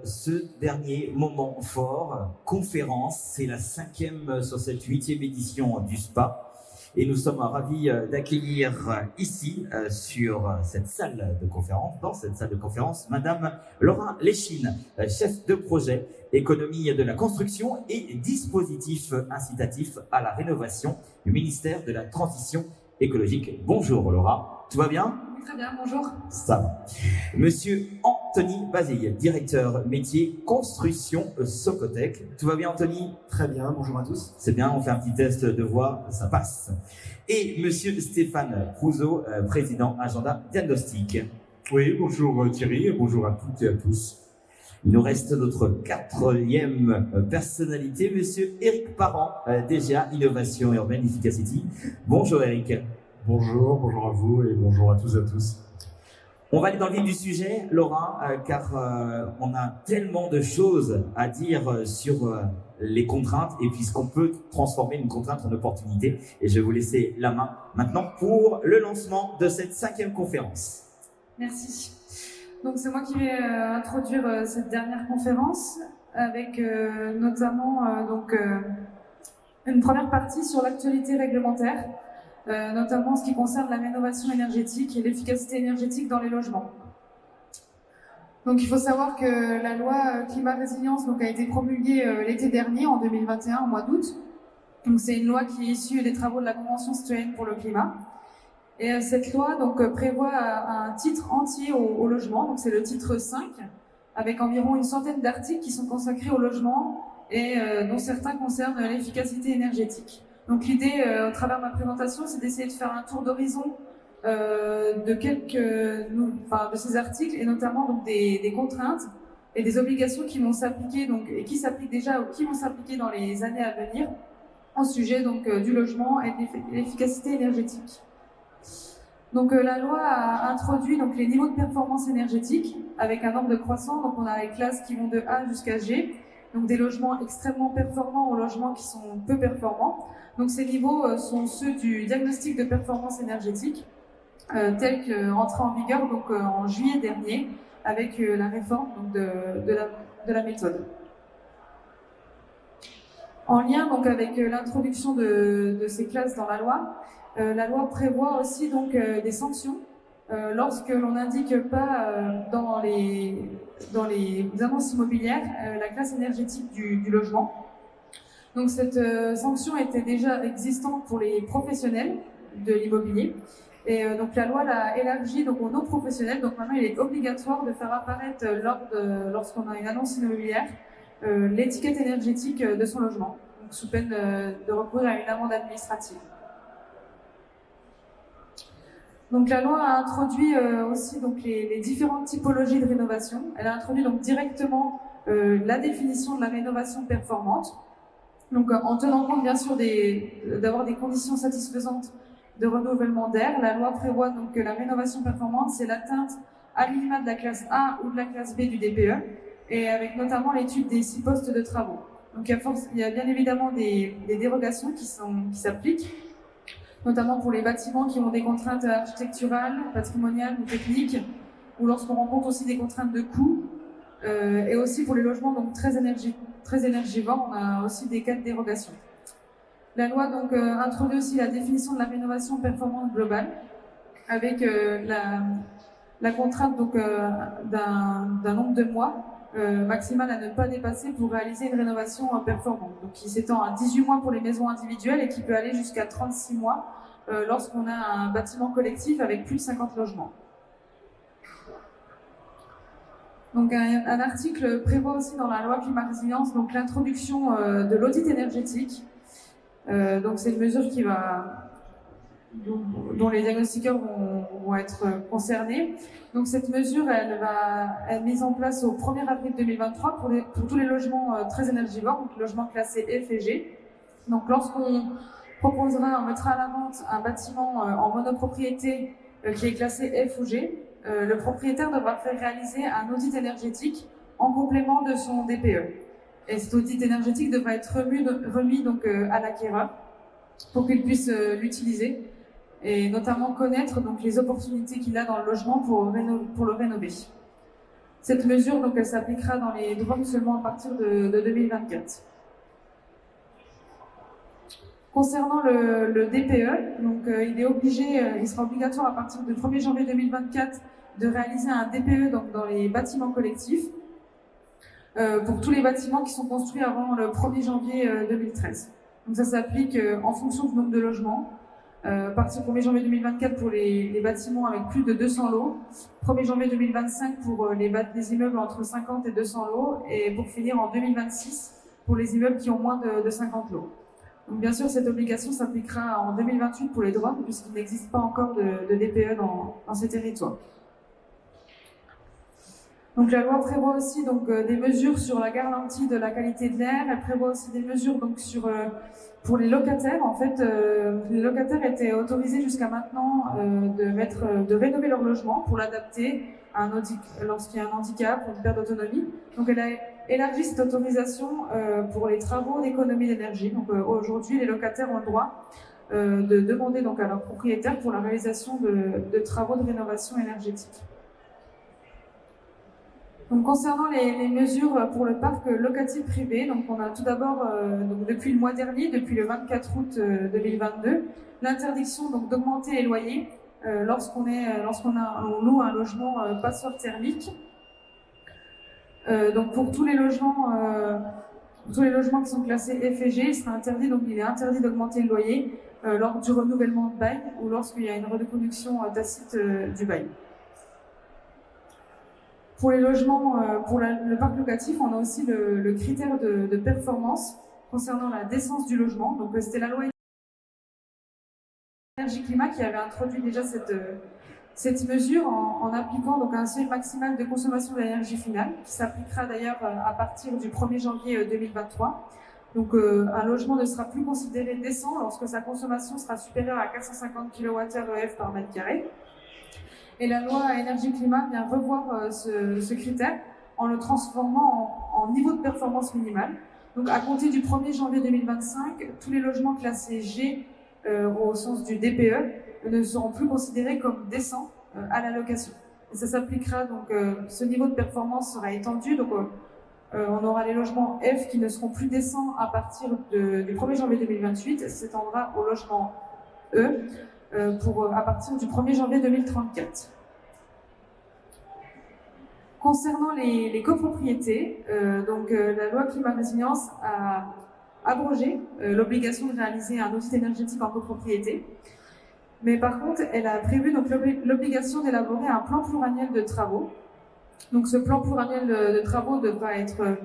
Ce dernier moment fort, conférence, c'est la 5e sur cette 8e édition du SPA. Et nous sommes ravis d'accueillir ici, sur cette salle de conférence, dans cette salle de conférence, Madame Laura Léchine, chef de projet économie de la construction et dispositif incitatif à la rénovation du ministère de la Transition écologique. Bonjour Laura, tout va bien? Très bien, bonjour. Ça va. Monsieur Anthony Bazille, directeur métier construction Socotec. Tout va bien Anthony? Très bien, bonjour à tous. C'est bien, on fait un petit test de voix, ça passe. Et monsieur Stéphane Prouzeau, président Agenda Diagnostic. Oui, bonjour Thierry, et bonjour à toutes et à tous. Il nous reste notre 4e personnalité, monsieur Éric Parent, DGA Innovation Urbaine Efficacity. Bonjour Éric. Bonjour à vous et bonjour à tous et à tous. On va aller dans le vif du sujet, Laura, car on a tellement de choses à dire sur les contraintes et puisqu'on peut transformer une contrainte en opportunité. Et je vais vous laisser la main maintenant pour le lancement de cette 5e conférence. Merci. Donc c'est moi qui vais introduire cette dernière conférence avec notamment une première partie sur l'actualité réglementaire. Notamment en ce qui concerne la rénovation énergétique et l'efficacité énergétique dans les logements. Donc il faut savoir que la loi climat résilience a été promulguée l'été dernier, en 2021, au mois d'août. Donc c'est une loi qui est issue des travaux de la Convention citoyenne pour le climat. Et cette loi prévoit un titre entier au logement, donc c'est le titre 5, avec environ une centaine d'articles qui sont consacrés au logement et dont certains concernent l'efficacité énergétique. Donc l'idée, au travers de ma présentation, c'est d'essayer de faire un tour d'horizon de de ces articles et notamment donc des contraintes et des obligations qui vont s'appliquer et qui s'appliquent déjà ou qui vont s'appliquer dans les années à venir au sujet du logement et de l'efficacité énergétique. Donc la loi a introduit les niveaux de performance énergétique avec un nombre de croissant. Donc on a les classes qui vont de A jusqu'à G. Donc des logements extrêmement performants aux logements qui sont peu performants. Donc ces niveaux sont ceux du diagnostic de performance énergétique, tel qu'entré en vigueur en juillet dernier avec la réforme de la méthode. En lien avec l'introduction de ces classes dans la loi prévoit aussi des sanctions lorsque l'on n'indique pas dans les annonces immobilières la classe énergétique du logement. Donc cette sanction était déjà existante pour les professionnels de l'immobilier. Et donc la loi l'a élargie aux non-professionnels. Donc maintenant il est obligatoire de faire apparaître lorsqu'on a une annonce immobilière l'étiquette énergétique de son logement, donc sous peine de recourir à une amende administrative. Donc la loi a introduit aussi les différentes typologies de rénovation. Elle a introduit directement la définition de la rénovation performante. Donc en tenant compte bien sûr d'avoir des conditions satisfaisantes de renouvellement d'air, la loi prévoit que la rénovation performante, c'est l'atteinte à minima de la classe A ou de la classe B du DPE, et avec notamment l'étude des 6 postes de travaux. Donc il y a bien évidemment des dérogations qui s'appliquent, notamment pour les bâtiments qui ont des contraintes architecturales, patrimoniales ou techniques, ou lorsqu'on rencontre aussi des contraintes de coût, et aussi pour les logements très énergivores, on a aussi des cas de dérogation. La loi introduit aussi la définition de la rénovation performante globale, avec la contrainte d'un nombre de mois maximal à ne pas dépasser pour réaliser une rénovation performante, donc qui s'étend à 18 mois pour les maisons individuelles et qui peut aller jusqu'à 36 mois lorsqu'on a un bâtiment collectif avec plus de 50 logements. Donc un article prévoit aussi dans la loi climat résilience l'introduction de l'audit énergétique. Donc c'est une mesure dont les diagnostiqueurs vont être concernés. Donc cette mesure, elle va être mise en place au 1er avril 2023 pour tous les logements très énergivores, donc les logements classés F et G. Donc lorsqu'on on mettra à la vente un bâtiment en monopropriété qui est classé F ou G, le propriétaire devra faire réaliser un audit énergétique en complément de son DPE. Et cet audit énergétique devra être remis à l'acquéreur pour qu'il puisse l'utiliser et notamment connaître les opportunités qu'il a dans le logement pour le rénover. Cette mesure, donc, elle s'appliquera dans les drones seulement à partir de 2024. Concernant le DPE, donc, il sera obligatoire à partir du 1er janvier 2024 de réaliser un DPE donc, dans les bâtiments collectifs pour tous les bâtiments qui sont construits avant le 1er janvier 2013. Donc ça s'applique en fonction du nombre de logements. À partir du 1er janvier 2024 pour les bâtiments avec plus de 200 lots, 1er janvier 2025 pour les immeubles entre 50 et 200 lots, et pour finir en 2026 pour les immeubles qui ont moins de 50 lots. Donc bien sûr, cette obligation s'appliquera en 2028 pour les drones, puisqu'il n'existe pas encore de DPE dans ces territoires. Donc la loi prévoit aussi donc, des mesures sur la garantie de la qualité de l'air. Elle prévoit aussi des mesures donc, pour les locataires. En fait, les locataires étaient autorisés jusqu'à maintenant de rénover leur logement pour l'adapter lorsqu'il y a un handicap ou une perte d'autonomie. Donc elle a élargi cette autorisation pour les travaux d'économie d'énergie. Donc aujourd'hui, les locataires ont le droit de demander donc, à leur propriétaire pour la réalisation de travaux de rénovation énergétique. Donc, concernant les mesures pour le parc locatif privé, donc on a tout d'abord, depuis le mois dernier, depuis le 24 août 2022, l'interdiction d'augmenter les loyers lorsqu'on loue un logement passoire thermique. Donc pour tous les logements qui sont classés F et G, il est interdit d'augmenter le loyer lors du renouvellement de bail ou lorsqu'il y a une reconduction tacite du bail. Pour les logements, pour le parc locatif, on a aussi le critère de performance concernant la décence du logement. Donc c'était la loi énergie-climat qui avait introduit déjà cette mesure en appliquant donc un seuil maximal de consommation d'énergie finale, qui s'appliquera d'ailleurs à partir du 1er janvier 2023. Donc un logement ne sera plus considéré décent lorsque sa consommation sera supérieure à 450 kWh par mètre carré. Et la loi énergie-climat vient revoir ce critère en le transformant en niveau de performance minimale. Donc à compter du 1er janvier 2025, tous les logements classés G au sens du DPE ne seront plus considérés comme décents à la location. Et ça s'appliquera, donc ce niveau de performance sera étendu, donc on aura les logements F qui ne seront plus décents à partir du 1er janvier 2028, et ça s'étendra aux logements E à partir du 1er janvier 2034. Concernant les copropriétés, la loi climat résilience a abrogé l'obligation de réaliser un audit énergétique en copropriété. Mais par contre, elle a prévu l'obligation d'élaborer un plan pluriannuel de travaux. Donc ce plan pluriannuel de travaux devra être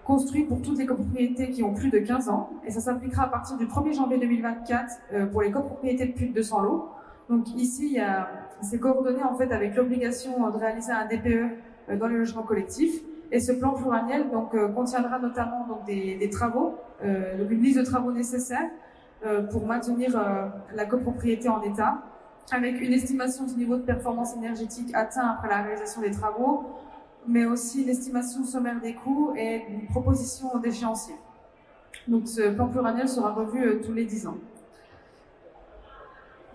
construit pour toutes les copropriétés qui ont plus de 15 ans, et ça s'appliquera à partir du 1er janvier 2024 pour les copropriétés de plus de 200 lots. Donc ici, c'est coordonné en fait avec l'obligation de réaliser un DPE dans les logements collectifs, et ce plan pluriannuel contiendra notamment des travaux, donc une liste de travaux nécessaires pour maintenir la copropriété en état, avec une estimation du niveau de performance énergétique atteint après la réalisation des travaux, mais aussi l'estimation sommaire des coûts et une proposition d'échéancier. Donc ce plan pluriannuel sera revu tous les 10 ans.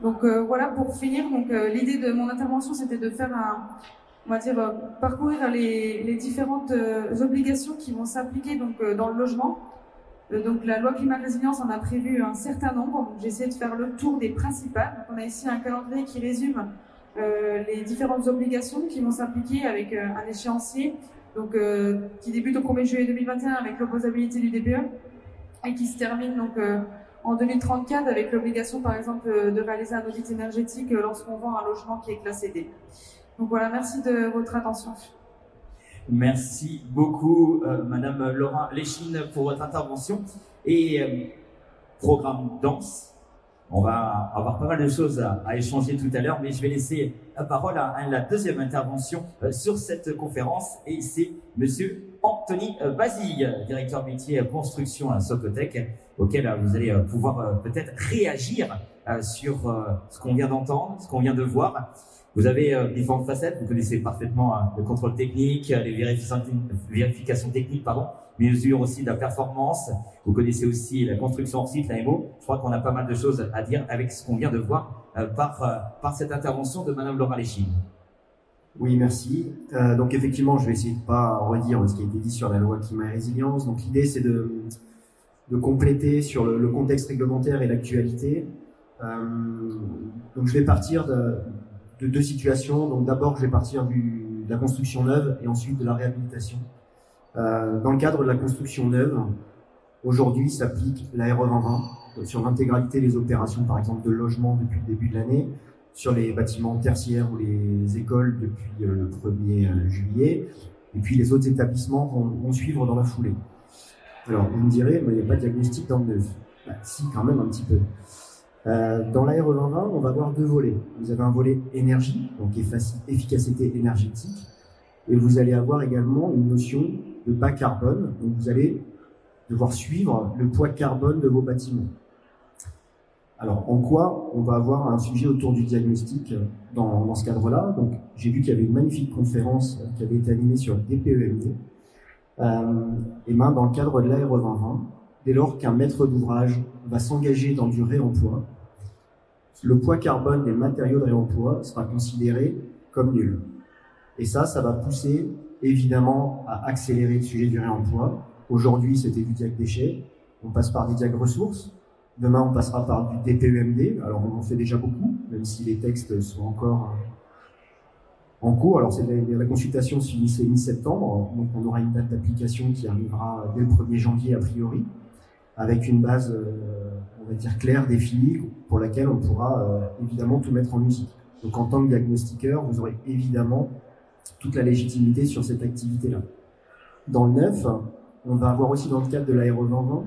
Donc voilà, pour finir, l'idée de mon intervention, c'était de faire parcourir les différentes obligations qui vont s'appliquer dans le logement. Donc la loi climat résilience en a prévu un certain nombre, donc j'ai essayé de faire le tour des principales. Donc, on a ici un calendrier qui résume les différentes obligations qui vont s'appliquer avec un échéancier qui débute au 1er juillet 2021 avec l'opposabilité du DPE et qui se termine en 2034 avec l'obligation par exemple de réaliser un audit énergétique lorsqu'on vend un logement qui est classé D. Donc voilà, merci de votre attention. Merci beaucoup, Madame Laura Léchine, pour votre intervention. Et programme dense. On va avoir pas mal de choses à échanger tout à l'heure, mais je vais laisser la parole à la deuxième intervention sur cette conférence. Et c'est Monsieur Anthony Basile, directeur métier construction à Socotec, auquel vous allez pouvoir peut-être réagir sur ce qu'on vient d'entendre, ce qu'on vient de voir. Vous avez différentes facettes, vous connaissez parfaitement le contrôle technique, les vérifications techniques, mesure aussi de la performance. Vous connaissez aussi la construction hors site, l'AMO. Je crois qu'on a pas mal de choses à dire avec ce qu'on vient de voir par cette intervention de Madame Laura Léchine. Oui, merci. Donc effectivement, je vais essayer de pas redire ce qui a été dit sur la loi climat et résilience. Donc l'idée, c'est de compléter sur le contexte réglementaire et l'actualité. Donc je vais partir de deux situations. Donc d'abord, je vais partir de la construction neuve et ensuite de la réhabilitation. Dans le cadre de la construction neuve, aujourd'hui s'applique la RE 2020 sur l'intégralité des opérations, par exemple de logement depuis le début de l'année, sur les bâtiments tertiaires ou les écoles depuis le 1er juillet, et puis les autres établissements vont suivre dans la foulée. Alors, vous me direz, mais il n'y a pas de diagnostic dans le neuf. Si, quand même un petit peu. Dans la RE 2020, on va avoir deux volets. Vous avez un volet énergie, donc efficacité énergétique, et vous allez avoir également une notion de bas carbone, donc vous allez devoir suivre le poids carbone de vos bâtiments. Alors, en quoi on va avoir un sujet autour du diagnostic dans ce cadre-là? Donc, j'ai vu qu'il y avait une magnifique conférence qui avait été animée sur le DPEMD. Et ben, dans le cadre de l'ARE 2020, dès lors qu'un maître d'ouvrage va s'engager dans du réemploi, le poids carbone des matériaux de réemploi sera considéré comme nul. Et ça va pousser évidemment à accélérer le sujet du réemploi. Aujourd'hui, c'était du diag déchets, on passe par des diag ressources. Demain, on passera par du DPEMD. Alors, on en fait déjà beaucoup, même si les textes sont encore en cours. Alors, la consultation se finissait mi-septembre, donc on aura une date d'application qui arrivera dès le 1er janvier a priori, avec une base, on va dire, claire, définie, pour laquelle on pourra évidemment tout mettre en musique. Donc, en tant que diagnostiqueur, vous aurez évidemment toute la légitimité sur cette activité-là. Dans le neuf, on va avoir aussi dans le cadre de l'ARE 2020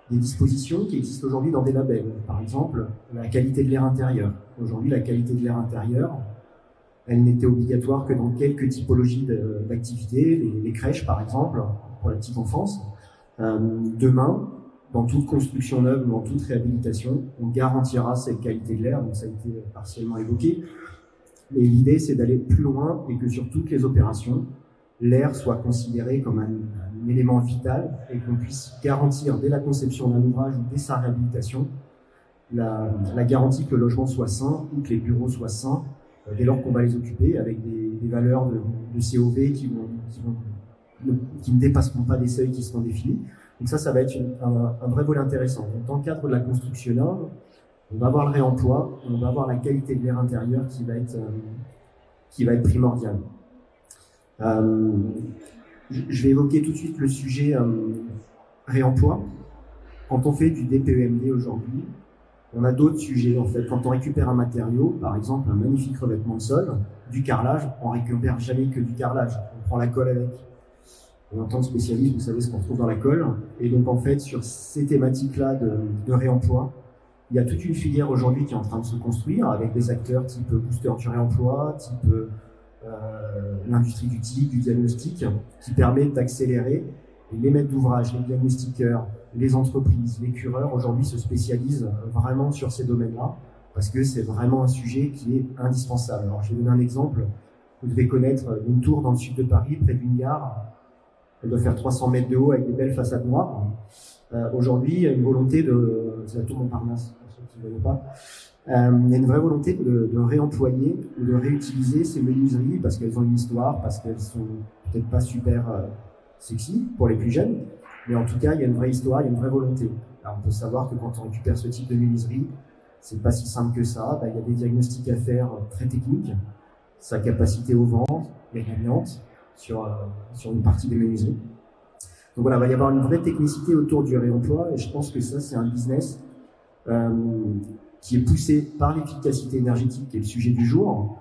des dispositions qui existent aujourd'hui dans des labels. Par exemple, la qualité de l'air intérieur. Aujourd'hui, la qualité de l'air intérieur, elle n'était obligatoire que dans quelques typologies d'activités, les crèches par exemple, pour la petite enfance. Demain, dans toute construction neuve, dans toute réhabilitation, on garantira cette qualité de l'air, donc ça a été partiellement évoqué. Et l'idée, c'est d'aller plus loin et que sur toutes les opérations, l'air soit considéré comme un élément vital et qu'on puisse garantir dès la conception d'un ouvrage ou dès sa réhabilitation la garantie que le logement soit sain ou que les bureaux soient sains dès lors qu'on va les occuper avec des valeurs de COV qui ne dépasseront pas des seuils qui seront définis. Donc ça va être un vrai volet intéressant. Donc dans le cadre de la construction neuve, on va avoir le réemploi, on va avoir la qualité de l'air intérieur qui va être primordiale. Je vais évoquer tout de suite le sujet réemploi. Quand on fait du DPEMD aujourd'hui, on a d'autres sujets en fait. Quand on récupère un matériau, par exemple un magnifique revêtement de sol, du carrelage, on récupère jamais que du carrelage, on prend la colle avec. Et en tant que spécialiste, vous savez ce qu'on trouve dans la colle. Et donc en fait, sur ces thématiques-là de réemploi, il y a toute une filière aujourd'hui qui est en train de se construire avec des acteurs type booster du réemploi, type l'industrie du TIC, du diagnostic, qui permet d'accélérer. Et les maîtres d'ouvrage, les diagnostiqueurs, les entreprises, les cureurs, aujourd'hui se spécialisent vraiment sur ces domaines-là, parce que c'est vraiment un sujet qui est indispensable. Alors je vais donner un exemple. Vous devez connaître une tour dans le sud de Paris, près d'une gare. Elle doit faire 300 mètres de haut avec des belles façades noires. Aujourd'hui, il y a une volonté c'est la tour Montparnasse, pour ceux qui ne connaissent pas. Il y a une vraie volonté de réemployer ou de réutiliser ces menuiseries parce qu'elles ont une histoire, parce qu'elles sont peut-être pas super sexy pour les plus jeunes, mais en tout cas, il y a une vraie histoire, il y a une vraie volonté. Alors, on peut savoir que quand on récupère ce type de menuiserie, c'est pas si simple que ça. Il y a des diagnostics à faire très techniques, sa capacité au vent, et l'amiante sur une partie des menuiseries. Donc voilà, il va y avoir une vraie technicité autour du réemploi et je pense que ça, c'est un business qui est poussé par l'efficacité énergétique, qui est le sujet du jour,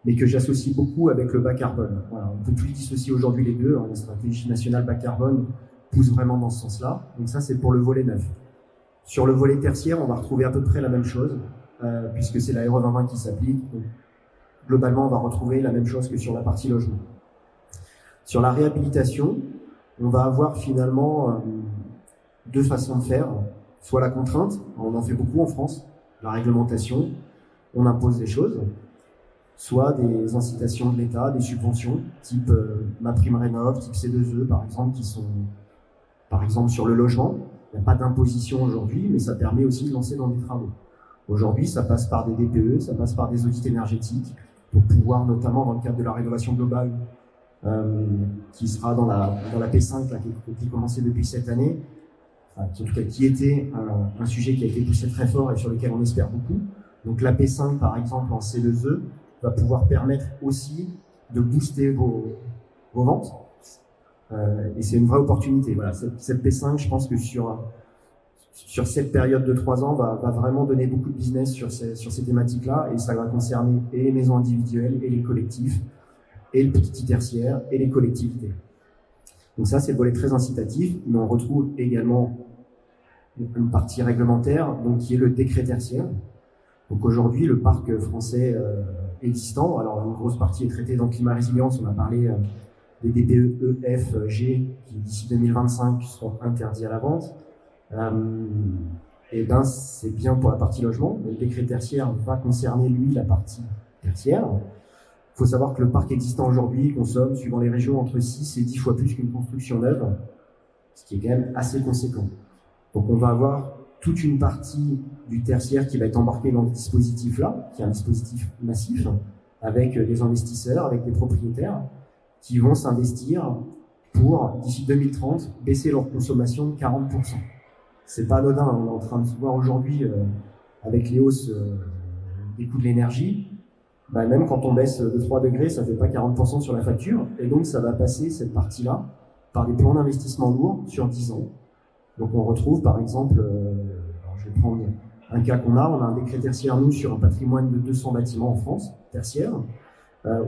mais que j'associe beaucoup avec le bas carbone. Voilà, on ne peut plus dissocier aujourd'hui les deux. La stratégie nationale bas carbone pousse vraiment dans ce sens-là. Donc ça, c'est pour le volet neuf. Sur le volet tertiaire, on va retrouver à peu près la même chose, puisque c'est la RE 2020 qui s'applique. Donc, globalement, on va retrouver la même chose que sur la partie logement. Sur la réhabilitation, on va avoir finalement deux façons de faire. Soit la contrainte, on en fait beaucoup en France, la réglementation, on impose des choses, soit des incitations de l'État, des subventions, type MaPrimeRénov', type C2E par exemple, qui sont par exemple sur le logement. Il n'y a pas d'imposition aujourd'hui, mais ça permet aussi de lancer dans des travaux. Aujourd'hui, ça passe par des DPE, ça passe par des audits énergétiques, pour pouvoir, notamment dans le cadre de la rénovation globale, qui sera dans la P5 là, qui est commencée depuis cette année, qui était un sujet qui a été poussé très fort et sur lequel on espère beaucoup. Donc la P5 par exemple en C2E va pouvoir permettre aussi de booster vos ventes. Et c'est une vraie opportunité. Voilà, cette P5, je pense que sur cette période de 3 ans, va vraiment donner beaucoup de business sur ces thématiques-là, et ça va concerner et les maisons individuelles, et les collectifs, et le petit tertiaire, et les collectivités. Donc ça, c'est le volet très incitatif, mais on retrouve également une partie réglementaire, donc qui est le décret tertiaire. Donc aujourd'hui, le parc français existant, alors une grosse partie est traitée dans le climat résilience, on a parlé des DPE E, F, G, qui d'ici 2025 seront interdits à la vente. Et ben c'est bien pour la partie logement. Le décret tertiaire va concerner lui la partie tertiaire. Il faut savoir que le parc existant aujourd'hui consomme, suivant les régions, entre 6 et 10 fois plus qu'une construction neuve, ce qui est quand même assez conséquent. Donc on va avoir toute une partie du tertiaire qui va être embarquée dans le dispositif-là, qui est un dispositif massif, avec des investisseurs, avec des propriétaires, qui vont s'investir pour, d'ici 2030, baisser leur consommation de 40%. C'est pas anodin, on est en train de voir aujourd'hui, avec les hausses des coûts de l'énergie, même quand on baisse de 3 degrés, ça fait pas 40% sur la facture, et donc ça va passer, cette partie-là, par des plans d'investissement lourds sur 10 ans. Donc on retrouve par exemple, alors je vais prendre un cas on a un décret tertiaire, nous, sur un patrimoine de 200 bâtiments en France, tertiaire.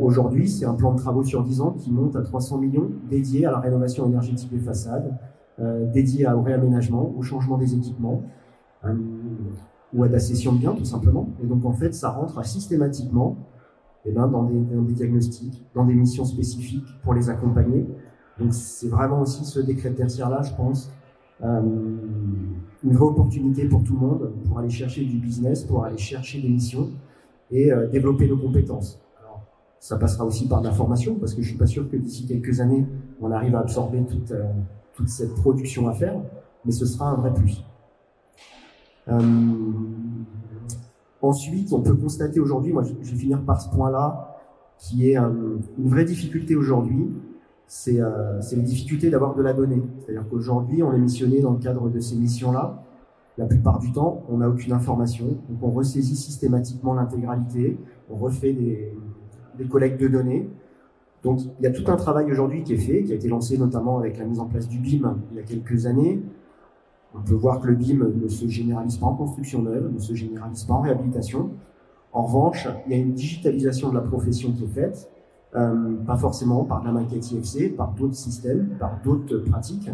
Aujourd'hui, c'est un plan de travaux sur 10 ans qui monte à 300 millions dédié à la rénovation énergétique des façades, dédié au réaménagement, au changement des équipements, ou à la cession de biens, tout simplement. Et donc, en fait, ça rentre systématiquement dans des diagnostics, dans des missions spécifiques pour les accompagner. Donc, c'est vraiment aussi ce décret tertiaire-là, je pense, une vraie opportunité pour tout le monde, pour aller chercher du business, pour aller chercher des missions et développer nos compétences. Alors, ça passera aussi par de la formation, parce que je suis pas sûr que d'ici quelques années, on arrive à absorber toute cette production à faire, mais ce sera un vrai plus. Ensuite, on peut constater aujourd'hui, moi je vais finir par ce point-là, qui est une vraie difficulté aujourd'hui, c'est les difficultés d'avoir de la donnée. C'est-à-dire qu'aujourd'hui, on est missionné dans le cadre de ces missions-là. La plupart du temps, on n'a aucune information, donc on ressaisit systématiquement l'intégralité, on refait des collectes de données. Donc il y a tout un travail aujourd'hui qui est fait, qui a été lancé notamment avec la mise en place du BIM il y a quelques années. On peut voir que le BIM ne se généralise pas en construction neuve, ne se généralise pas en réhabilitation. En revanche, il y a une digitalisation de la profession qui est faite, pas forcément par de la maquette IFC, par d'autres systèmes, par d'autres pratiques,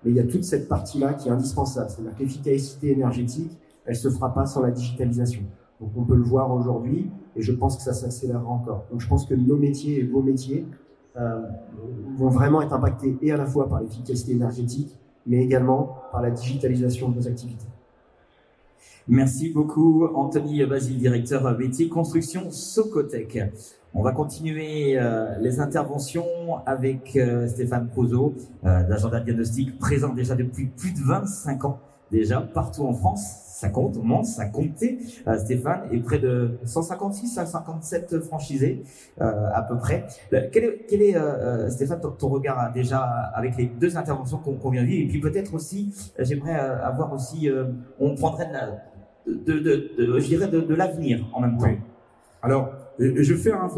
mais il y a toute cette partie-là qui est indispensable. C'est-à-dire que l'efficacité énergétique, elle se fera pas sans la digitalisation. Donc on peut le voir aujourd'hui, et je pense que ça s'accélérera encore. Donc je pense que nos métiers et vos métiers vont vraiment être impactés et à la fois par l'efficacité énergétique, mais également par la digitalisation de nos activités. Merci beaucoup, Anthony Basile, directeur métier construction Socotec. On va continuer les interventions avec Stéphane Prozo, d'Agenda Diagnostic, présent déjà depuis plus de 25 ans, déjà partout en France. Ça compte, on commence à compter, Stéphane, et près de 156 à 157 franchisés à peu près. Quel est Stéphane, ton regard déjà avec les deux interventions qu'on vient de vivre, et puis peut-être aussi, j'aimerais avoir aussi, on prendrait je dirais de l'avenir en même temps. Oui. Alors, je vais faire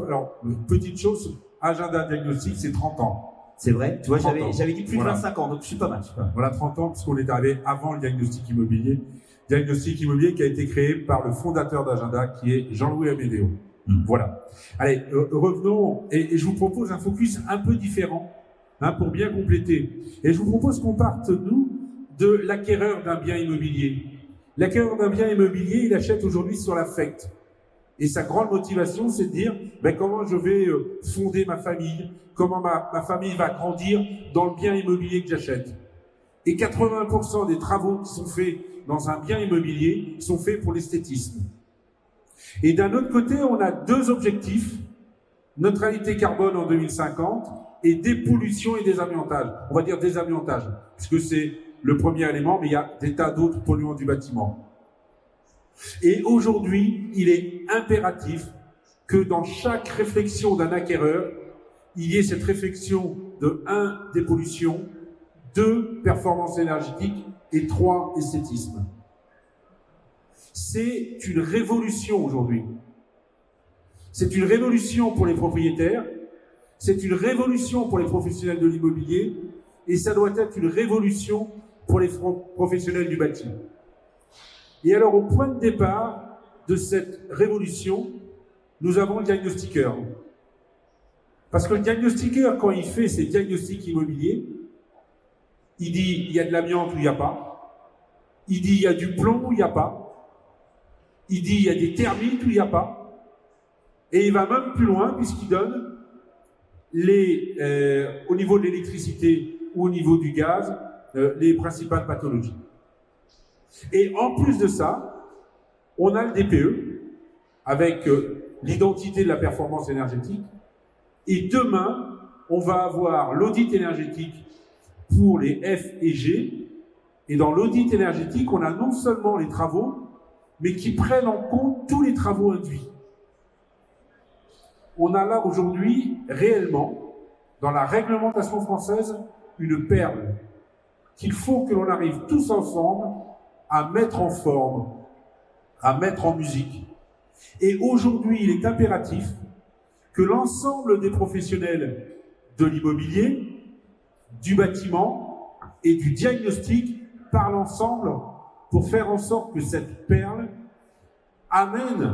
petite chose, Agenda Diagnostic, c'est 30 ans. C'est vrai, tu vois, j'avais dit plus de 25 ans, donc je suis pas mal. Voilà, 30 ans, puisqu'on est arrivé avant le diagnostic immobilier. Diagnostic immobilier qui a été créé par le fondateur d'Agenda, qui est Jean-Louis Amédéo. Voilà. Allez, revenons, et je vous propose un focus un peu différent, pour bien compléter. Et je vous propose qu'on parte, nous, de l'acquéreur d'un bien immobilier. L'acquéreur d'un bien immobilier, il achète aujourd'hui sur l'affect. Et sa grande motivation, c'est de dire comment je vais fonder ma famille, comment ma famille va grandir dans le bien immobilier que j'achète. Et 80% des travaux qui sont faits dans un bien immobilier sont faits pour l'esthétisme. Et d'un autre côté, on a deux objectifs, neutralité carbone en 2050 et dépollution et désamiantage. On va dire désamiantage, puisque c'est le premier élément, mais il y a des tas d'autres polluants du bâtiment. Et aujourd'hui, il est impératif que dans chaque réflexion d'un acquéreur, il y ait cette réflexion de 1, dépollution, 2, performance énergétique et 3, esthétisme. C'est une révolution aujourd'hui. C'est une révolution pour les propriétaires, c'est une révolution pour les professionnels de l'immobilier et ça doit être une révolution pour les professionnels du bâti. Et alors, au point de départ de cette révolution, nous avons le diagnostiqueur. Parce que le diagnostiqueur, quand il fait ses diagnostics immobiliers, il dit il y a de l'amiante ou il n'y a pas, il dit il y a du plomb ou il n'y a pas, il dit il y a des termites ou il n'y a pas, et il va même plus loin puisqu'il donne au niveau de l'électricité ou au niveau du gaz, les principales pathologies. Et en plus de ça, on a le DPE avec l'identité de la performance énergétique. Et demain, on va avoir l'audit énergétique pour les F et G. Et dans l'audit énergétique, on a non seulement les travaux, mais qui prennent en compte tous les travaux induits. On a là aujourd'hui, réellement, dans la réglementation française, une perle qu'il faut que l'on arrive tous ensemble à mettre en forme, à mettre en musique. Et aujourd'hui, il est impératif que l'ensemble des professionnels de l'immobilier, du bâtiment et du diagnostic parlent ensemble pour faire en sorte que cette perle amène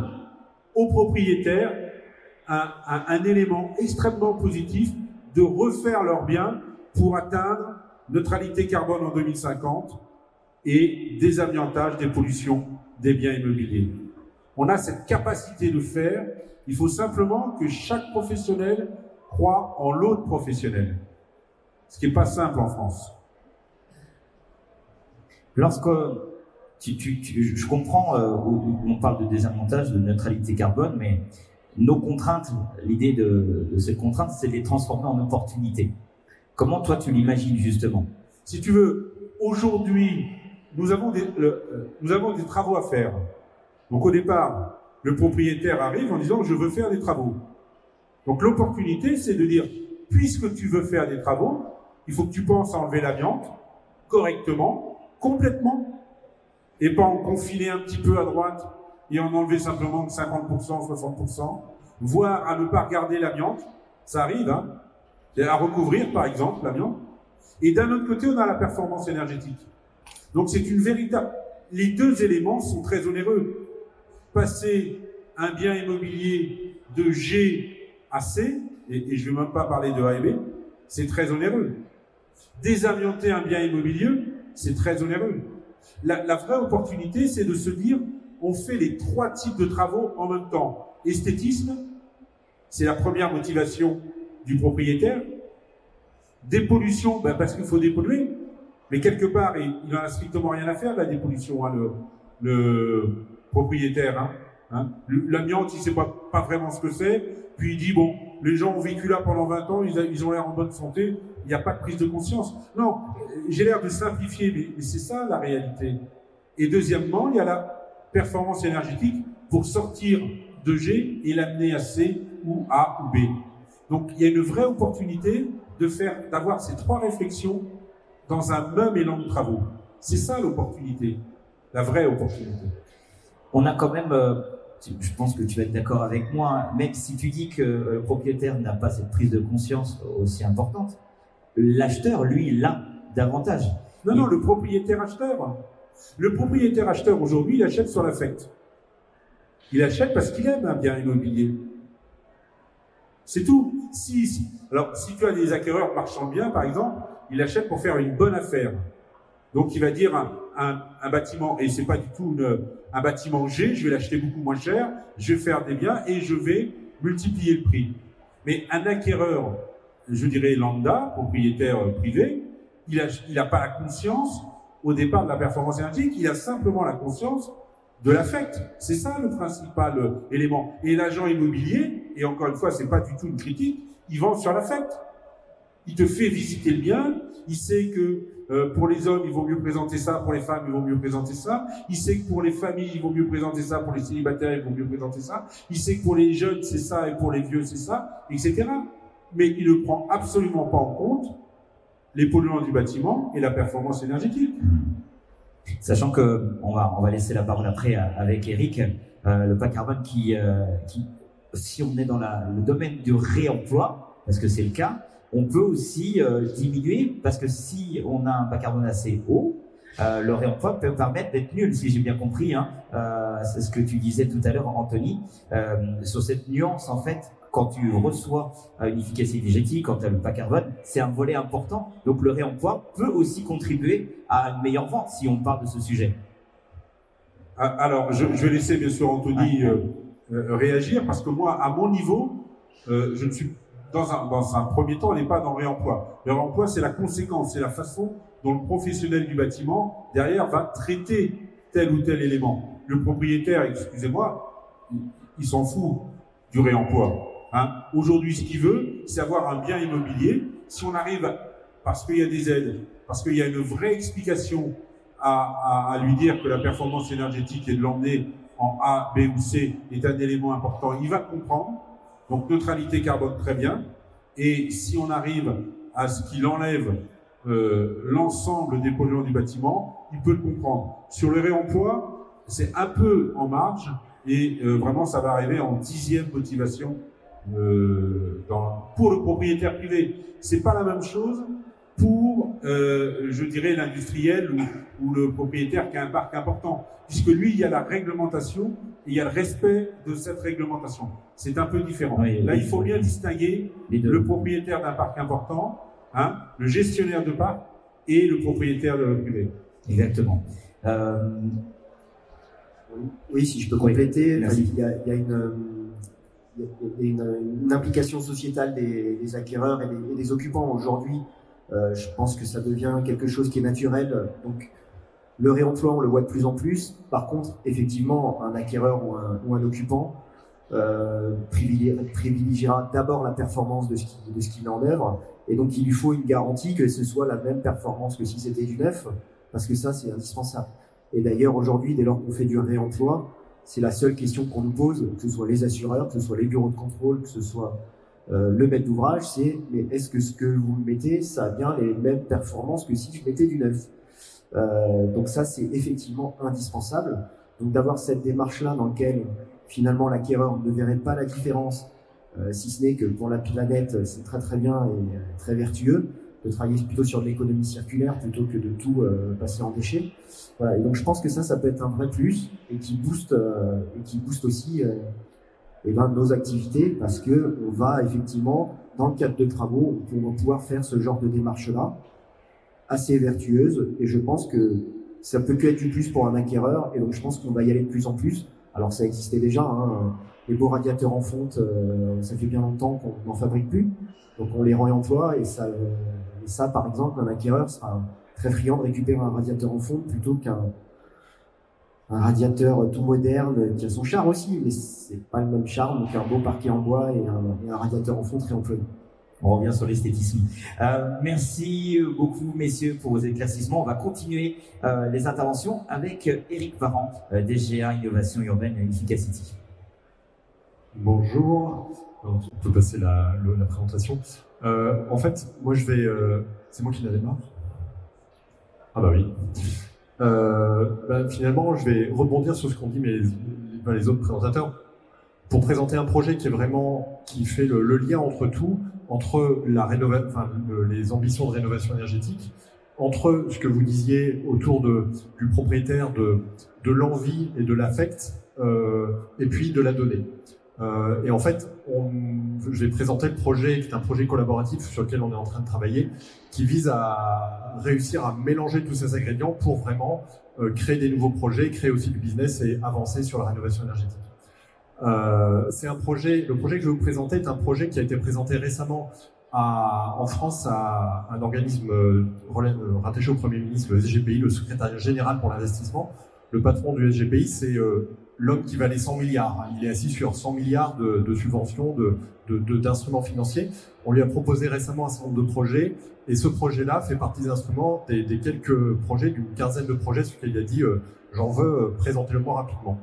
aux propriétaires un élément extrêmement positif de refaire leurs biens pour atteindre neutralité carbone en 2050 et désamiantage des pollutions des biens immobiliers. On a cette capacité de faire, il faut simplement que chaque professionnel croit en l'autre professionnel, ce qui n'est pas simple en France. Lorsque je comprends, on parle de désamiantage, de neutralité carbone, mais nos contraintes, l'idée de cette contrainte, c'est de les transformer en opportunités. Comment toi tu l'imagines justement? Si tu veux, aujourd'hui, nous avons des travaux à faire. Donc au départ, le propriétaire arrive en disant « je veux faire des travaux ». Donc l'opportunité, c'est de dire « puisque tu veux faire des travaux, il faut que tu penses à enlever l'amiante correctement, complètement, et pas en confiner un petit peu à droite et en enlever simplement 50%, 60%, voire à ne pas regarder l'amiante, ça arrive, hein, à recouvrir par exemple l'amiante. Et d'un autre côté, on a la performance énergétique. Donc c'est une véritable... Les deux éléments sont très onéreux. Passer un bien immobilier de G à C, et je ne vais même pas parler de A et B, c'est très onéreux. Désamianter un bien immobilier, c'est très onéreux. La vraie opportunité, c'est de se dire, on fait les 3 types de travaux en même temps. Esthétisme, c'est la première motivation du propriétaire. Dépollution, parce qu'il faut dépolluer, mais quelque part, il n'en a strictement rien à faire de la dépollution, hein, le propriétaire. L'amiante, il ne sait pas vraiment ce que c'est, puis il dit, bon, les gens ont vécu là pendant 20 ans, ils ont l'air en bonne santé, il n'y a pas de prise de conscience. Non, j'ai l'air de simplifier, mais c'est ça la réalité. Et deuxièmement, il y a la performance énergétique pour sortir de G et l'amener à C ou A ou B. Donc il y a une vraie opportunité d'avoir ces 3 réflexions dans un même élan de travaux. C'est ça l'opportunité, la vraie opportunité. On a quand même, je pense que tu vas être d'accord avec moi, même si tu dis que le propriétaire n'a pas cette prise de conscience aussi importante, l'acheteur, lui, l'a davantage. Non, le propriétaire acheteur. Le propriétaire acheteur aujourd'hui, il achète sur l'affect. Il achète parce qu'il aime un bien immobilier. C'est tout. Alors, si tu as des acquéreurs marchands de biens, par exemple, il achète pour faire une bonne affaire. Donc, il va dire un bâtiment, et c'est pas du tout un bâtiment G, je vais l'acheter beaucoup moins cher, je vais faire des biens et je vais multiplier le prix. Mais un acquéreur, je dirais lambda, propriétaire privé, il n'a pas la conscience au départ de la performance énergétique, il a simplement la conscience de l'affect. C'est ça le principal élément. Et l'agent immobilier, et encore une fois, c'est pas du tout une critique, il vend sur l'affect. Il te fait visiter le bien, il sait que pour les hommes, il vaut mieux présenter ça, pour les femmes, il vaut mieux présenter ça. Il sait que pour les familles, il vaut mieux présenter ça, pour les célibataires, il vaut mieux présenter ça. Il sait que pour les jeunes, c'est ça, et pour les vieux, c'est ça, etc. Mais il ne prend absolument pas en compte les polluants du bâtiment et la performance énergétique. Sachant que on va laisser la parole après avec Eric, le bas carbone qui si on est dans le domaine du réemploi, parce que c'est le cas, on peut aussi diminuer, parce que si on a un bas carbone assez haut, le réemploi peut permettre d'être nul, si j'ai bien compris. C'est ce que tu disais tout à l'heure, Anthony, sur cette nuance en fait. Quand tu reçois une efficacité énergétique, quand tu as le bas carbone, c'est un volet important. Donc le réemploi peut aussi contribuer à une meilleure vente si on parle de ce sujet. Alors, je vais laisser bien sûr Anthony réagir, parce que moi, à mon niveau, je ne suis dans un premier temps, on n'est pas dans le réemploi. Le réemploi, c'est la conséquence, c'est la façon dont le professionnel du bâtiment, derrière, va traiter tel ou tel élément. Le propriétaire, excusez-moi, il s'en fout du réemploi. Aujourd'hui, ce qu'il veut, c'est avoir un bien immobilier. Si on arrive, parce qu'il y a des aides, parce qu'il y a une vraie explication à lui dire que la performance énergétique et de l'emmener en A, B ou C est un élément important, il va comprendre. Donc neutralité carbone, très bien. Et si on arrive à ce qu'il enlève l'ensemble des polluants du bâtiment, il peut le comprendre. Sur le réemploi, c'est un peu en marge et vraiment ça va arriver en 10e motivation pour le propriétaire privé. C'est pas la même chose pour, je dirais, l'industriel ou le propriétaire qui a un parc important, puisque lui, il y a la réglementation et il y a le respect de cette réglementation. C'est un peu différent. Oui, là, il faut bien distinguer le propriétaire d'un parc important, le gestionnaire de parc et le propriétaire de privé. Exactement. Oui, si je peux compléter, merci. il y a une implication sociétale des acquéreurs et des occupants aujourd'hui. Je pense que ça devient quelque chose qui est naturel. Donc, le réemploi, on le voit de plus en plus. Par contre, effectivement, un acquéreur ou un occupant privilégiera d'abord la performance de ce qu'il met en œuvre. Et donc, il lui faut une garantie que ce soit la même performance que si c'était du neuf, parce que ça, c'est indispensable. Et d'ailleurs, aujourd'hui, dès lors qu'on fait du réemploi, c'est la seule question qu'on nous pose, que ce soit les assureurs, que ce soit les bureaux de contrôle, que ce soit le maître d'ouvrage, c'est mais est-ce que ce que vous mettez, ça a bien les mêmes performances que si je mettais du neuf? Donc ça, c'est effectivement indispensable. Donc d'avoir cette démarche-là dans laquelle finalement l'acquéreur ne verrait pas la différence, si ce n'est que pour la planète, c'est très très bien et très vertueux de travailler plutôt sur de l'économie circulaire plutôt que de tout passer en déchets. Voilà. Et donc je pense que ça peut être un vrai plus et qui booste aussi nos activités, parce que on va effectivement, dans le cadre de travaux, on va pouvoir faire ce genre de démarche-là assez vertueuse, et je pense que ça peut que être du plus pour un acquéreur, et donc je pense qu'on va y aller de plus en plus. Alors ça existait déjà, les beaux radiateurs en fonte, ça fait bien longtemps qu'on n'en fabrique plus, donc on les réemploie, et ça par exemple, un acquéreur sera très friand de récupérer un radiateur en fonte plutôt qu'un radiateur tout moderne qui a son charme aussi, mais c'est pas le même charme qu'un beau parquet en bois et un radiateur en fonte réemployé. On revient sur l'esthétisme. Merci beaucoup, messieurs, pour vos éclaircissements. On va continuer les interventions avec Eric Parent, DGA Innovation Urbaine Efficacity. Bonjour. On peut passer la présentation. En fait, moi je vais... c'est moi qui la démarre. Ah bah oui. Finalement, je vais rebondir sur ce qu'ont dit les autres présentateurs pour présenter un projet qui fait le lien entre tout, entre les ambitions de rénovation énergétique, entre ce que vous disiez autour du propriétaire, de l'envie et de l'affect, et puis de la donnée. Et en fait, je vais présenter le projet, qui est un projet collaboratif sur lequel on est en train de travailler, qui vise à réussir à mélanger tous ces ingrédients pour vraiment créer des nouveaux projets, créer aussi du business et avancer sur la rénovation énergétique. Le projet que je vais vous présenter est un projet qui a été présenté récemment en France à un organisme rattaché au Premier ministre, le SGPI, le Secrétariat Général pour l'Investissement, le patron du SGPI, c'est l'homme qui valait 100 milliards. Il est assis sur 100 milliards de subventions, d'instruments financiers. On lui a proposé récemment un certain nombre de projets, et ce projet-là fait partie des instruments, des quelques projets, d'une quinzaine de projets sur lesquels il a dit j'en veux, présentez-le-moi rapidement.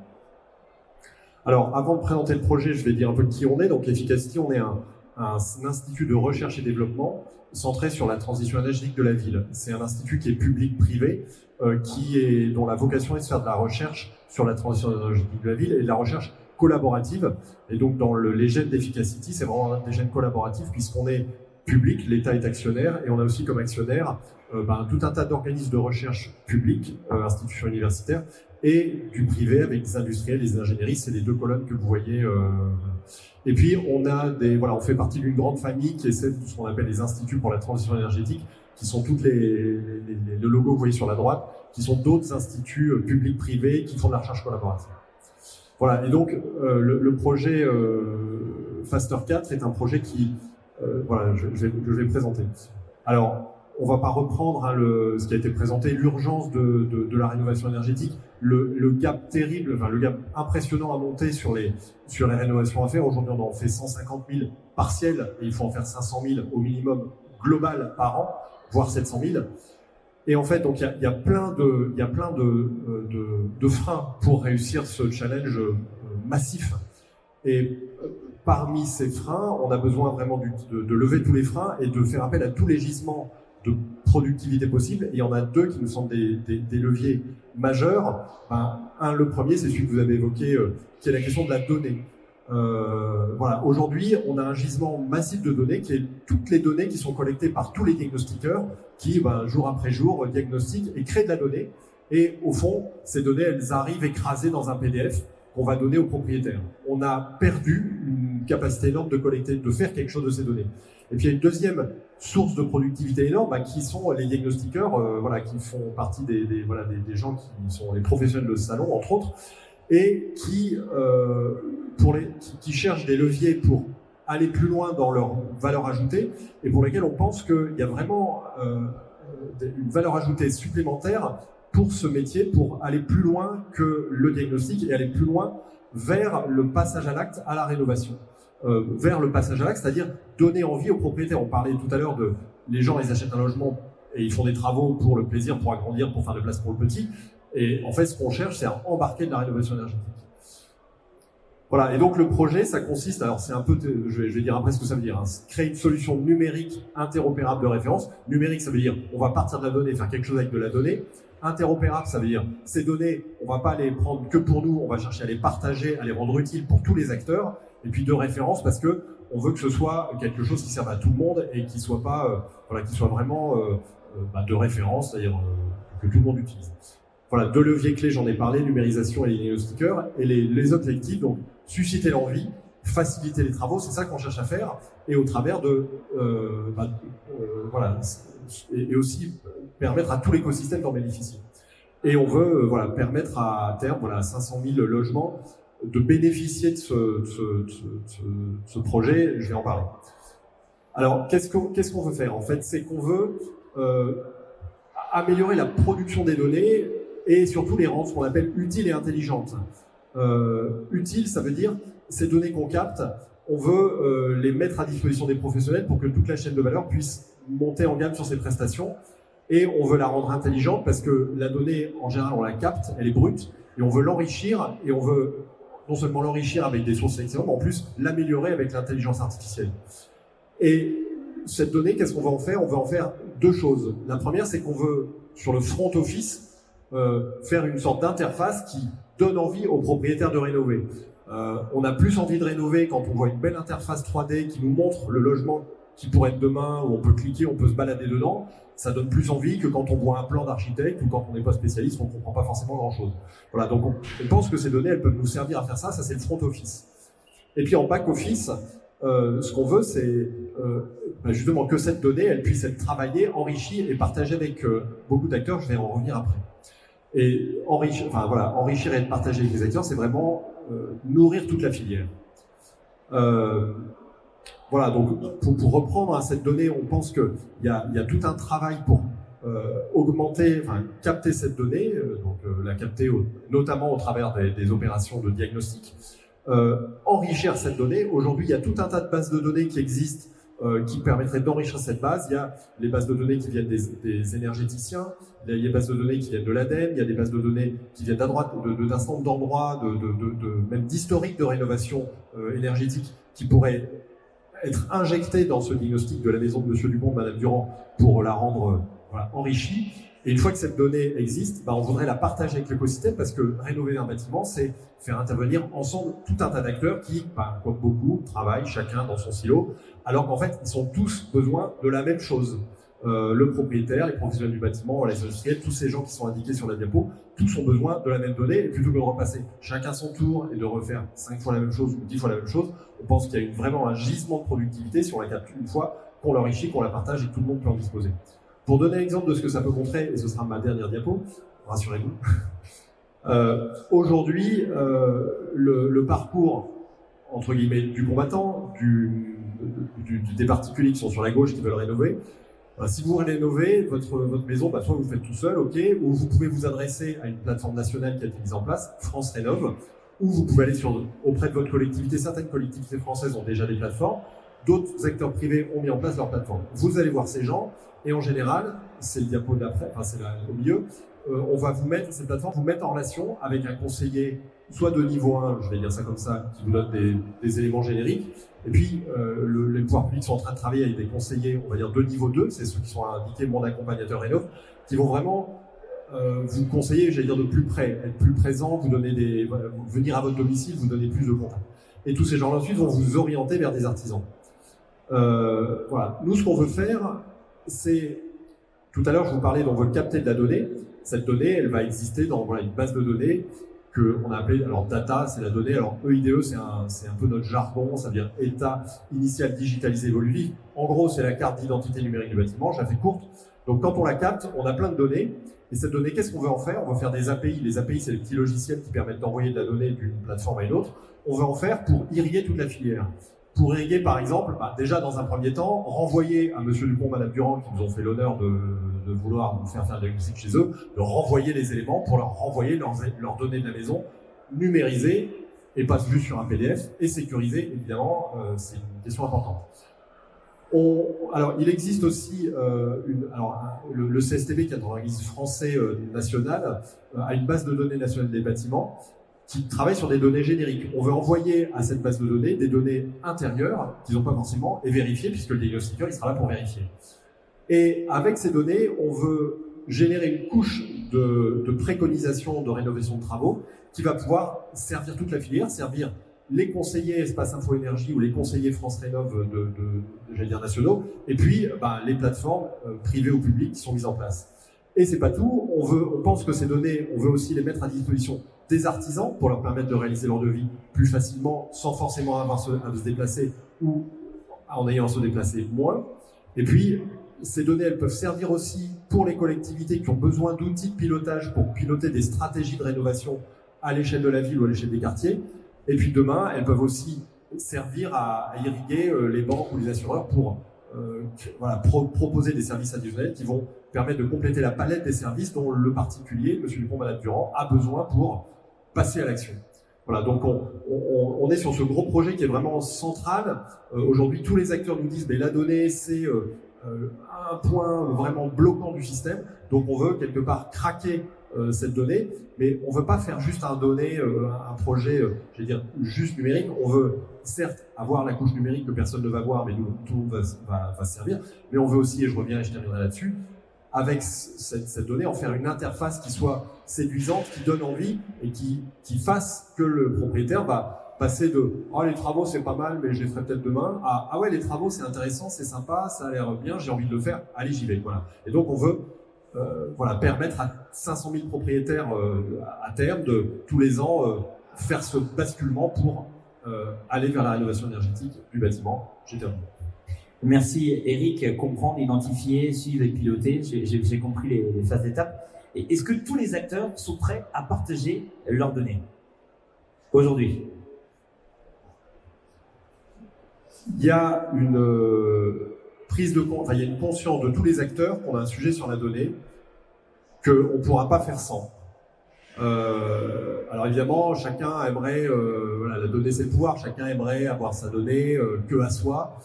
Alors, avant de présenter le projet, je vais dire un peu de qui on est. Donc, Efficacity, on est un institut de recherche et développement centré sur la transition énergétique de la ville. C'est un institut qui est public-privé, dont la vocation est de faire de la recherche sur la transition énergétique de la ville et de la recherche collaborative. Et donc, dans les gènes d'Efficacity, c'est vraiment des gènes collaboratifs puisqu'on est public, l'État est actionnaire, et on a aussi comme actionnaire tout un tas d'organismes de recherche publics, institutions universitaires, et du privé avec des industriels, des ingénieries, c'est les deux colonnes que vous voyez. Et puis on fait partie d'une grande famille qui est celle de ce qu'on appelle les instituts pour la transition énergétique, qui sont toutes le logo que vous voyez sur la droite, qui sont d'autres instituts publics privés qui font de la recherche collaborative. Voilà, et donc le projet Faster 4 est un projet qui, je vais présenter. Alors, on ne va pas reprendre ce qui a été présenté, l'urgence de la rénovation énergétique, le gap terrible, le gap impressionnant à monter sur les rénovations à faire. Aujourd'hui, on en fait 150 000 partiels et il faut en faire 500 000 au minimum global par an, voire 700 000. Et en fait, donc il y a plein de freins pour réussir ce challenge massif. Et parmi ces freins, on a besoin vraiment de lever tous les freins et de faire appel à tous les gisements de productivité possible. Et il y en a deux qui nous semblent des leviers majeurs. Le premier, c'est celui que vous avez évoqué, qui est la question de la donnée. Aujourd'hui, on a un gisement massif de données, qui est toutes les données qui sont collectées par tous les diagnostiqueurs, qui, jour après jour, diagnostiquent et créent de la donnée. Et au fond, ces données, elles arrivent écrasées dans un PDF qu'on va donner aux propriétaires. On a perdu une capacité énorme de collecter, de faire quelque chose de ces données. Et puis il y a une deuxième source de productivité énorme, qui sont les diagnostiqueurs, qui font partie des gens qui sont les professionnels de ce salon, entre autres, et qui cherchent des leviers pour aller plus loin dans leur valeur ajoutée, et pour lesquels on pense qu'il y a vraiment une valeur ajoutée supplémentaire pour ce métier, pour aller plus loin que le diagnostic et aller plus loin vers le passage à l'acte, à la rénovation. Vers le passage à l'acte, c'est-à-dire donner envie aux propriétaires. On parlait tout à l'heure les gens, ils achètent un logement et ils font des travaux pour le plaisir, pour agrandir, pour faire de place pour le petit. Et en fait, ce qu'on cherche, c'est à embarquer de la rénovation énergétique. Voilà, et donc le projet, ça consiste, alors c'est un peu, je vais dire après ce que ça veut dire, créer une solution numérique interopérable de référence. Numérique, ça veut dire on va partir de la donnée, faire quelque chose avec de la donnée. Interopérable, ça veut dire ces données, on va pas les prendre que pour nous, on va chercher à les partager, à les rendre utiles pour tous les acteurs. Et puis de référence, parce que on veut que ce soit quelque chose qui serve à tout le monde et qui soit pas, qui soit vraiment de référence, c'est-à-dire que tout le monde utilise. Voilà, deux leviers clés, j'en ai parlé, numérisation et les diagnostiqueurs, et les objectifs, donc susciter l'envie, faciliter les travaux, c'est ça qu'on cherche à faire, et au travers et aussi permettre à tout l'écosystème d'en bénéficier. Et on veut permettre à terme, 500 000 logements, de bénéficier de ce projet, je vais en parler. Alors, qu'est-ce qu'on veut faire? En fait, c'est qu'on veut améliorer la production des données et surtout les rendre ce qu'on appelle utiles et intelligentes. Utile, ça veut dire ces données qu'on capte, on veut les mettre à disposition des professionnels pour que toute la chaîne de valeur puisse monter en gamme sur ces prestations. Et on veut la rendre intelligente parce que la donnée, en général, on la capte, elle est brute, et on veut l'enrichir, et on veut non seulement l'enrichir avec des sources sélectionnées, mais en plus l'améliorer avec l'intelligence artificielle. Et cette donnée, qu'est-ce qu'on va en faire? On va en faire deux choses. La première, c'est qu'on veut, sur le front office, faire une sorte d'interface qui donne envie aux propriétaires de rénover. On a plus envie de rénover quand on voit une belle interface 3D qui nous montre le logement qui pourrait être demain, où on peut cliquer, on peut se balader dedans. Ça donne plus envie que quand on voit un plan d'architecte ou quand on n'est pas spécialiste, on ne comprend pas forcément grand-chose. Voilà, donc on pense que ces données, elles peuvent nous servir à faire ça, c'est le front office. Et puis en back office, ce qu'on veut, c'est justement que cette donnée, elle puisse être travaillée, enrichie et partagée avec beaucoup d'acteurs, je vais en revenir après. Et enrichir et partager avec les acteurs, c'est vraiment nourrir toute la filière. Voilà, donc pour reprendre cette donnée, on pense qu'il y a tout un travail pour augmenter, enfin capter cette donnée, la capter notamment au travers des opérations de diagnostic, enrichir cette donnée. Aujourd'hui, il y a tout un tas de bases de données qui existent qui permettraient d'enrichir cette base. Il y a les bases de données qui viennent des énergéticiens, il y a les bases de données qui viennent de l'ADEME, il y a des bases de données qui viennent d'un certain nombre d'endroits, même d'historique de rénovation énergétique qui pourraient être injectées dans ce diagnostic de la maison de Monsieur Dupont, de Madame Durand, pour la rendre enrichie. Et une fois que cette donnée existe, on voudrait la partager avec l'écosystème parce que rénover un bâtiment, c'est faire intervenir ensemble tout un tas d'acteurs qui, comme beaucoup, travaillent chacun dans son silo, alors qu'en fait, ils ont tous besoin de la même chose. Le propriétaire, les professionnels du bâtiment, les industriels, tous ces gens qui sont indiqués sur la diapo, tous ont besoin de la même donnée, et plutôt que de repasser chacun son tour et de refaire 5 fois la même chose ou 10 fois la même chose, on pense qu'il y a vraiment un gisement de productivité si on la capte une fois, qu'on l'enrichit, qu'on la partage et que tout le monde peut en disposer. Pour donner l'exemple de ce que ça peut montrer, et ce sera ma dernière diapo, rassurez-vous, aujourd'hui, le parcours, entre guillemets, du combattant, des particuliers qui sont sur la gauche qui veulent rénover, si vous rénovez votre maison, soit vous le faites tout seul, ok, ou vous pouvez vous adresser à une plateforme nationale qui a été mise en place, France Rénov', ou vous pouvez aller auprès de votre collectivité. Certaines collectivités françaises ont déjà des plateformes, d'autres acteurs privés ont mis en place leur plateforme. Vous allez voir ces gens, et en général, c'est le diapo d'après, c'est au milieu, on va vous mettre, cette plateforme vous mettre en relation avec un conseiller, soit de niveau 1, je vais dire ça comme ça, qui vous donne des éléments génériques, et puis les pouvoirs publics sont en train de travailler avec des conseillers, on va dire de niveau 2, c'est ceux qui sont indiqués mon accompagnateur Rénov', qui vont vraiment vous conseiller, j'allais dire de plus près, être plus présent, vous donner venir à votre domicile, vous donner plus de contacts. Et tous ces gens-là ensuite vont vous orienter vers des artisans. Voilà. Nous, ce qu'on veut faire, c'est, tout à l'heure, je vous parlais, on veut capter de la donnée. Cette donnée, elle va exister dans une base de données qu'on a appelée, alors data, c'est la donnée, alors EIDE, c'est un peu notre jargon, ça veut dire état initial digitalisé évolutif. En gros, c'est la carte d'identité numérique du bâtiment, je la fais courte. Donc quand on la capte, on a plein de données. Et cette donnée, qu'est-ce qu'on veut en faire? On veut faire des API. Les API, c'est les petits logiciels qui permettent d'envoyer de la donnée d'une plateforme à une autre. On veut en faire pour irriguer toute la filière. Pour irriguer, par exemple, déjà dans un premier temps, renvoyer à Monsieur Dupont, Madame Durand, qui nous ont fait l'honneur de vouloir nous faire un diagnostic chez eux, de renvoyer les éléments pour leur renvoyer leurs données de la maison, numérisées, et pas juste sur un PDF, et sécurisées, évidemment, c'est une question importante. Alors, il existe aussi le CSTB, qui est un organisme français national, a une base de données nationale des bâtiments, qui travaille sur des données génériques. On veut envoyer à cette base de données des données intérieures qu'ils n'ont pas forcément et vérifier, puisque le diagnostiqueur il sera là pour vérifier. Et avec ces données, on veut générer une couche de préconisation de rénovation de travaux qui va pouvoir servir toute la filière, servir les conseillers Espace Info Énergie ou les conseillers France Rénov' j'allais dire nationaux, et puis les plateformes privées ou publiques qui sont mises en place. Et c'est pas tout, on pense que ces données, on veut aussi les mettre à disposition des artisans pour leur permettre de réaliser leur devis plus facilement, sans forcément avoir à se déplacer ou en ayant à se déplacer moins. Et puis, ces données, elles peuvent servir aussi pour les collectivités qui ont besoin d'outils de pilotage pour piloter des stratégies de rénovation à l'échelle de la ville ou à l'échelle des quartiers. Et puis demain, elles peuvent aussi servir à irriguer les banques ou les assureurs pour proposer des services additionnels qui vont permettre de compléter la palette des services dont le particulier, Monsieur Dupont, Madame Durand, a besoin pour passer à l'action. Voilà, donc on est sur ce gros projet qui est vraiment central. Aujourd'hui, tous les acteurs nous disent, mais la donnée, c'est un point vraiment bloquant du système. Donc on veut quelque part craquer cette donnée, mais on veut pas faire juste un projet, je vais dire, juste numérique. On veut certes avoir la couche numérique que personne ne va voir, mais nous, tout le monde va se servir. Mais on veut aussi, et je reviens et je terminerai là-dessus, avec cette donnée, en faire une interface qui soit séduisante, qui donne envie et qui fasse que le propriétaire va passer de « Oh, les travaux, c'est pas mal, mais je les ferai peut-être demain » à « Ah ouais, les travaux, c'est intéressant, c'est sympa, ça a l'air bien, j'ai envie de le faire, allez, j'y vais. » Voilà. Et donc, on veut permettre à 500 000 propriétaires à terme de, tous les ans, faire ce basculement pour aller vers la rénovation énergétique du bâtiment. J'ai terminé. Merci Eric, comprendre, identifier, suivre et piloter, j'ai compris les phases d'étape. Et est-ce que tous les acteurs sont prêts à partager leurs données aujourd'hui? Il y a une prise de compte, enfin, il y a une conscience de tous les acteurs qu'on a un sujet sur la donnée qu'on ne pourra pas faire sans. Alors évidemment, chacun aimerait, voilà, la donnée c'est le pouvoir, chacun aimerait avoir sa donnée que à soi.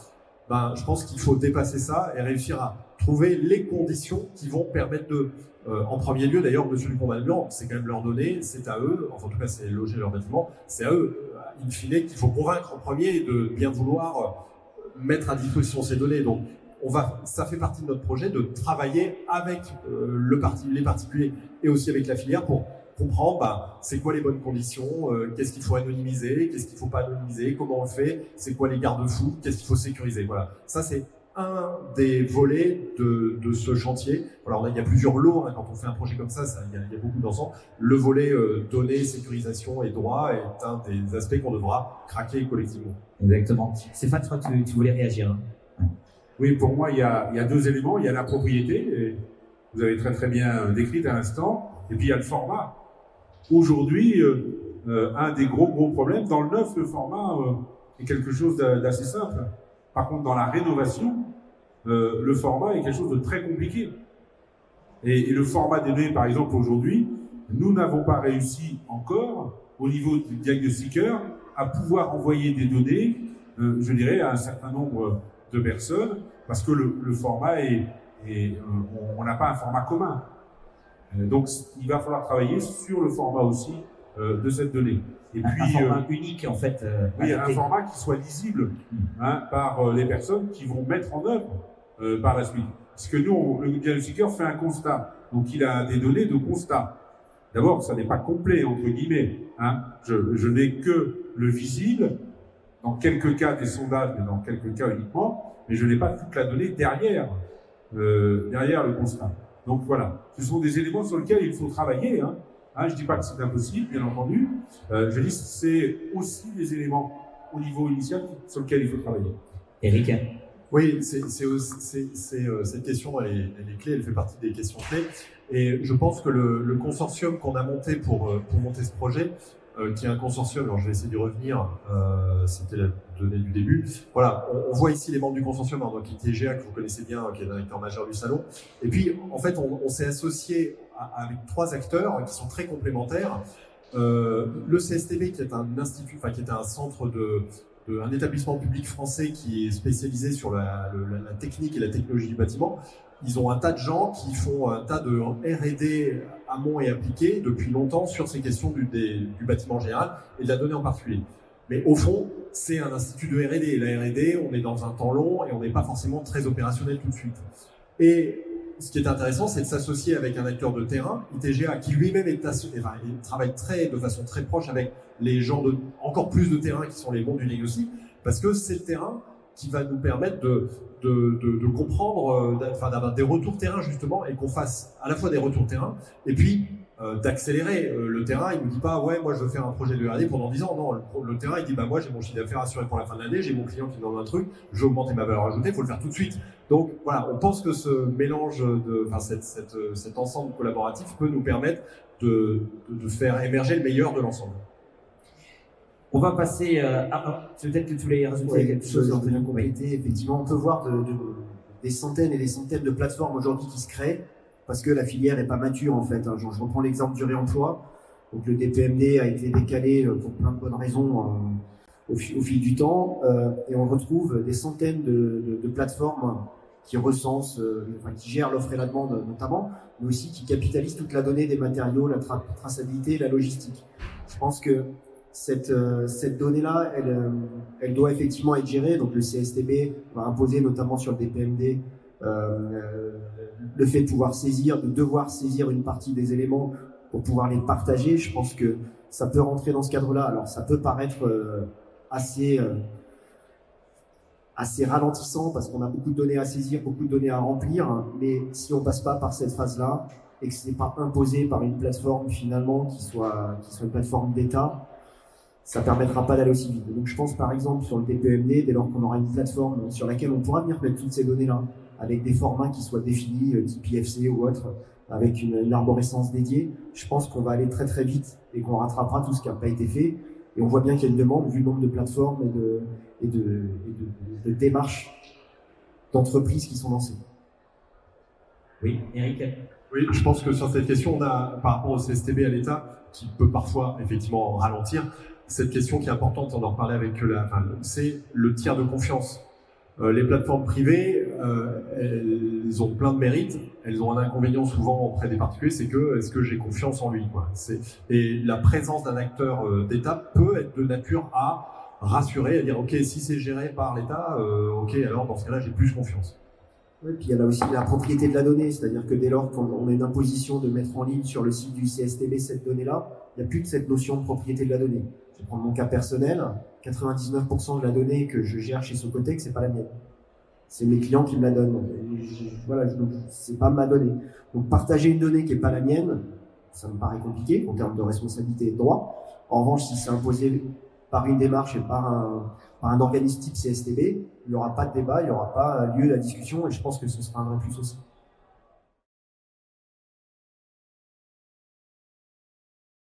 Ben, je pense qu'il faut dépasser ça et réussir à trouver les conditions qui vont permettre de, en premier lieu d'ailleurs, Monsieur Dupont-Blanc, c'est quand même leur donnée, c'est à eux, enfin en tout cas c'est loger leur bâtiment, c'est à eux, in fine, qu'il faut convaincre en premier de bien vouloir mettre à disposition ces données. Donc ça fait partie de notre projet de travailler avec les particuliers et aussi avec la filière pour comprendre c'est quoi les bonnes conditions, qu'est-ce qu'il faut anonymiser, qu'est-ce qu'il ne faut pas anonymiser, comment on le fait, c'est quoi les garde-fous, qu'est-ce qu'il faut sécuriser. Voilà, ça c'est un des volets de ce chantier. Alors il y a plusieurs lots, hein, quand on fait un projet comme ça, il y a beaucoup d'ensemble. Le volet données, sécurisation et droit est un des aspects qu'on devra craquer collectivement. Exactement. Stéphane, je crois que tu voulais réagir. Oui, pour moi, il y a deux éléments. Il y a la propriété, et vous avez très très bien décrit à l'instant, et puis il y a le format. Aujourd'hui, un des gros problèmes, dans le neuf, le format est quelque chose d'assez simple. Par contre, dans la rénovation, le format est quelque chose de très compliqué. Et le format des données, par exemple, aujourd'hui, nous n'avons pas réussi encore, au niveau du diagnostiqueur, à pouvoir envoyer des données, je dirais, à un certain nombre de personnes, parce que le format on n'a pas un format commun. Donc, il va falloir travailler sur le format aussi de cette donnée. Et puis, un format unique, en fait. Oui, un format qui soit lisible par les personnes qui vont mettre en œuvre par la suite. Parce que nous, le diagnostiqueur fait un constat. Donc, il a des données de constat. D'abord, ça n'est pas complet, entre guillemets. Je n'ai que le visible, dans quelques cas des sondages, mais dans quelques cas uniquement, mais je n'ai pas toute la donnée derrière le constat. Donc voilà, ce sont des éléments sur lesquels il faut travailler. Je ne dis pas que c'est impossible, bien entendu. Je dis que c'est aussi des éléments au niveau initial sur lesquels il faut travailler. Eric? Oui, cette question, elle est clé, elle fait partie des questions clés. Et je pense que le consortium qu'on a monté pour monter ce projet, qui est un consortium, alors je vais essayer d'y revenir, c'était la donnée du début. Voilà, on voit ici les membres du consortium, donc ITGA, que vous connaissez bien, qui est le directeur majeur du salon. Et puis, en fait, on s'est associé avec 3 acteurs qui sont très complémentaires. Le CSTB, qui est un institut, enfin qui est un centre un établissement public français qui est spécialisé sur la technique et la technologie du bâtiment. Ils ont un tas de gens qui font un tas de R&D amont et appliqué depuis longtemps sur ces questions du bâtiment en général et de la donnée en particulier. Mais au fond, c'est un institut de R&D. Et la R&D, on est dans un temps long et on n'est pas forcément très opérationnel tout de suite. Et ce qui est intéressant, c'est de s'associer avec un acteur de terrain, ITGA, qui lui-même il travaille de façon très proche avec les gens encore plus de terrain qui sont les mondes du diagnostic, parce que c'est le terrain qui va nous permettre de comprendre, d'avoir des retours terrain justement, et qu'on fasse à la fois des retours terrain, et puis d'accélérer le terrain. Il ne nous dit pas, ouais, moi je veux faire un projet de R&D pendant 10 ans. Non, le terrain, il dit, moi j'ai mon chiffre d'affaires assuré pour la fin de l'année, j'ai mon client qui me demande un truc, je vais augmenter ma valeur ajoutée, il faut le faire tout de suite. Donc voilà, on pense que ce mélange, cet ensemble collaboratif peut nous permettre de faire émerger le meilleur de l'ensemble. On va passer peut-être que tu voulais rajouter quelque chose. En train compléter. Effectivement, on peut voir des centaines et des centaines de plateformes aujourd'hui qui se créent parce que la filière n'est pas mature en fait. Je reprends l'exemple du réemploi. Donc le DPMD a été décalé pour plein de bonnes raisons au fil du temps et on retrouve des centaines de plateformes qui recensent, qui gèrent l'offre et la demande notamment, mais aussi qui capitalisent toute la donnée des matériaux, la traçabilité et la logistique. Je pense que cette donnée-là, elle doit effectivement être gérée. Donc le CSTB va imposer notamment sur le DPMD le fait de devoir saisir une partie des éléments pour pouvoir les partager. Je pense que ça peut rentrer dans ce cadre-là. Alors ça peut paraître assez ralentissant parce qu'on a beaucoup de données à saisir, beaucoup de données à remplir, mais si on passe pas par cette phase-là et que ce n'est pas imposé par une plateforme finalement qui soit une plateforme d'État, ça ne permettra pas d'aller aussi vite. Donc je pense par exemple sur le DPMD, dès lors qu'on aura une plateforme sur laquelle on pourra venir mettre toutes ces données-là, avec des formats qui soient définis, type IFC ou autre, avec une arborescence dédiée, je pense qu'on va aller très très vite et qu'on rattrapera tout ce qui n'a pas été fait. Et on voit bien qu'il y a une demande, vu le nombre de plateformes et de démarches d'entreprises qui sont lancées. Oui, Eric. Oui, je pense que sur cette question, on a, par rapport au CSTB à l'État, qui peut parfois effectivement ralentir, cette question qui est importante, on en reparlait avec c'est le tiers de confiance. Les plateformes privées, elles ont plein de mérites, elles ont un inconvénient souvent auprès des particuliers, c'est que est-ce que j'ai confiance en lui, quoi. Et la présence d'un acteur d'État peut être de nature à rassurer, à dire ok, si c'est géré par l'État, ok, alors dans ce cas-là, j'ai plus confiance. Oui, puis il y a là aussi la propriété de la donnée, c'est-à-dire que dès lors qu'on a une imposition de mettre en ligne sur le site du CSTB cette donnée-là, il n'y a plus de cette notion de propriété de la donnée. Je vais prendre mon cas personnel, 99% de la donnée que je gère chez Socotec, c'est pas la mienne. C'est mes clients qui me la donnent. Voilà, c'est pas ma donnée. Donc partager une donnée qui est pas la mienne, ça me paraît compliqué en termes de responsabilité et de droit. En revanche, si c'est imposé par une démarche et par un organisme type CSTB, il n'y aura pas de débat, il n'y aura pas lieu à la discussion et je pense que ce sera un vrai plus aussi.